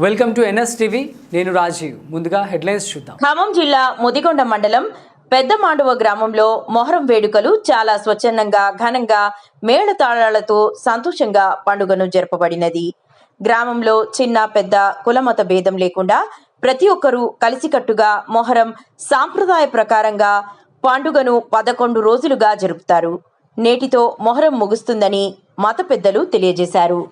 Welcome to NS TV. నేను రాజీవ్. ముందుగా headlines చూద్దాం. ఖమ్మం జిల్లా ముదిగొండ మండలం పెద్ద మాండవ గ్రామంలో మొహరం వేడుకలు చాలా స్వచ్ఛందంగా ఘనంగా మేళతాళాలతో సంతోషంగా పండుగను జరపబడినది. గ్రామంలో చిన్న పెద్ద కులమత భేదం లేకుండా ప్రతి ఒక్కరూ కలిసికట్టుగా మొహరం సాంప్రదాయ ప్రకారంగా పండుగను 11 రోజులుగా జరుపుతారు. నేటితో మొహరం ముగుస్తుందని మత పెద్దలు తెలియజేశారు.